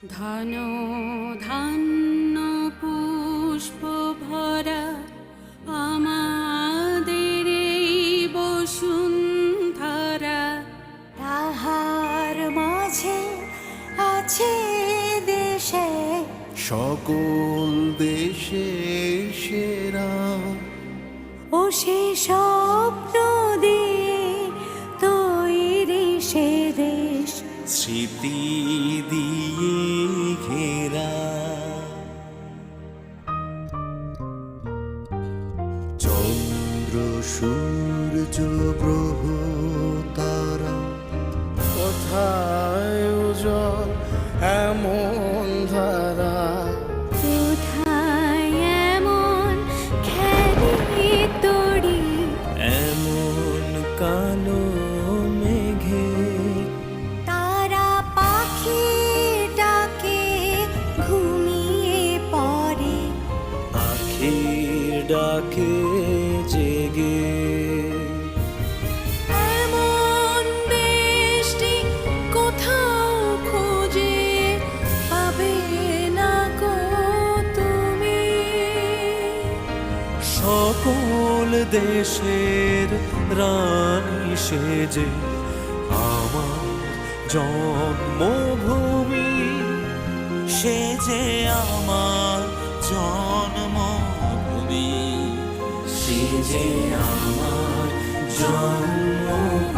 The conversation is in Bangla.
ধন ধান্য পুষ্প ভরা আমাদের এই বসুন্ধরা, তাহার মাঝে আছে দেশে সকল দেশে সেরা, ও সে স্বপ্ন দিয়ে তৈরি সে দেশ, স্মৃতি দিয়ে ঘেরা। চন্দ্র সূর্য গ্রহ তারা, কোথায় উজ্জ্বল এমন ধারা, কোথায় এমন খেলি তড়ি, এমন কালো মেঘে তারা পাখি ডাকে ঘুমিয়ে পড়ে, আখির ডাকে জেগে। এমন দেশটি কোথাও খুঁজে পাবে না গো তুমি। সকল দেশের রানী সেজে আমার জন্মভূমি, সেজে আমার জন্মভূমি, সেজে আমার জন্মভূমি।